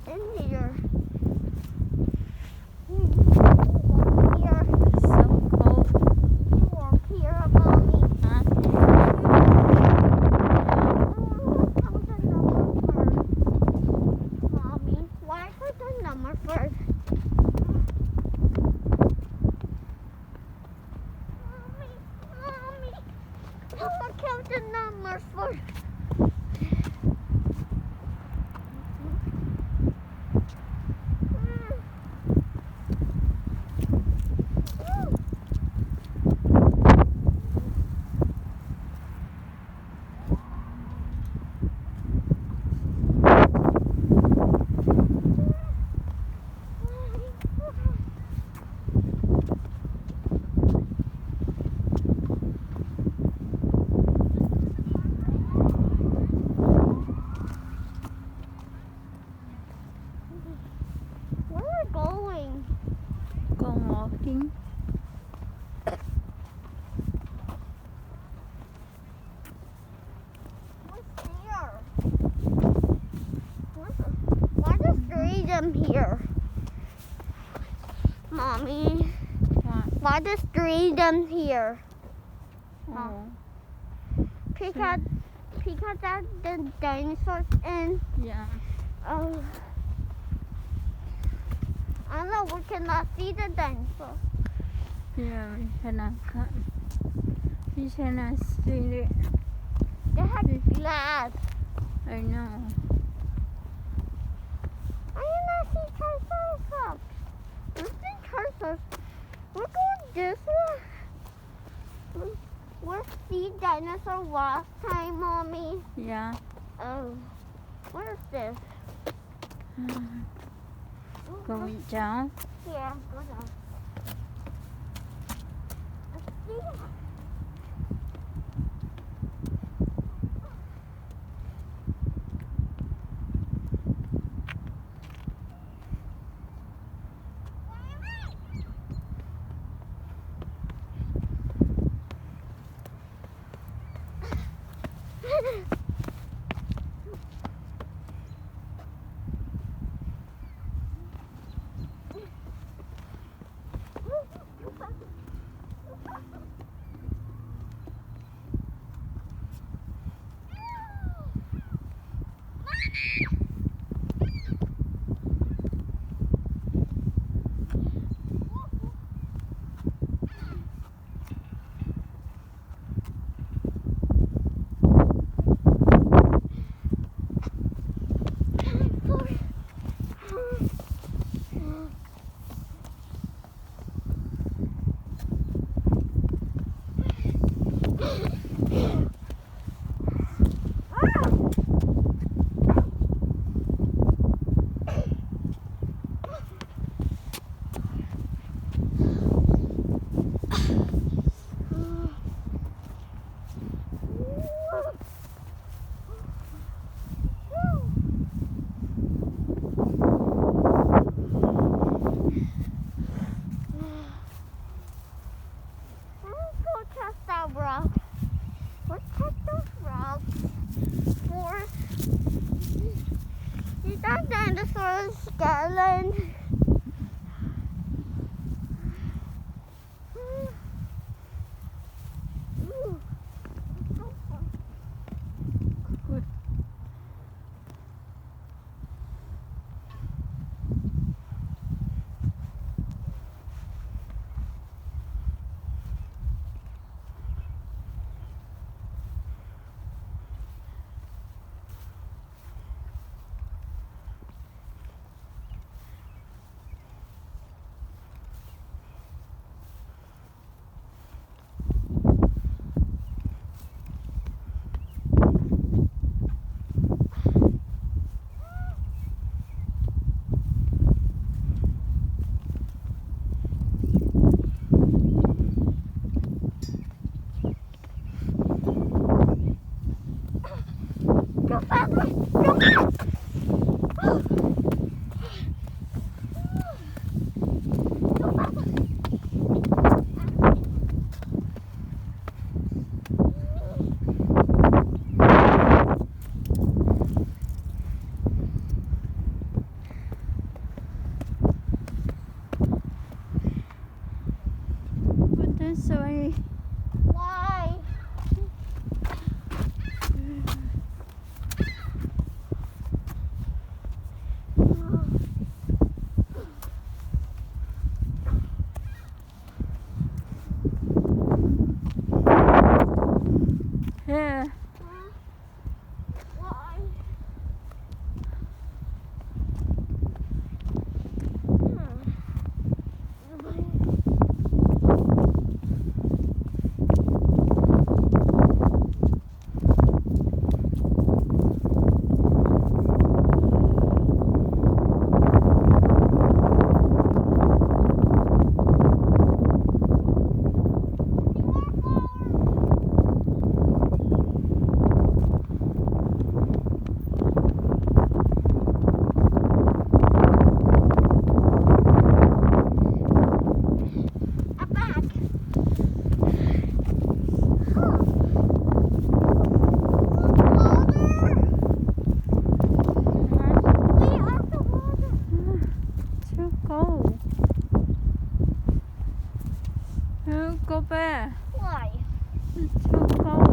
in here. Here. So cold. You walk here, Mommy. Huh? Count the number first. Mommy, why put the number first? Mommy, I want to count the number first. Where are we going? Go walking. What's here? Why does three of them here? Mommy, What? why does three of them here? Oh. Because that's the dinosaurs and Yeah. oh, I know we cannot see the dinosaur. Yeah, we cannot cut. We cannot see it. They have glass. I know. I did not see Triceratops. Where's the Triceratops? We're going this way. We're see dinosaur last time, Mommy. Yeah. Oh, what is this? Going down. Yeah, go down. Let's see. Rock. Let's check those rocks for is that dinosaur's skeleton? Go. Go back. Why? To go.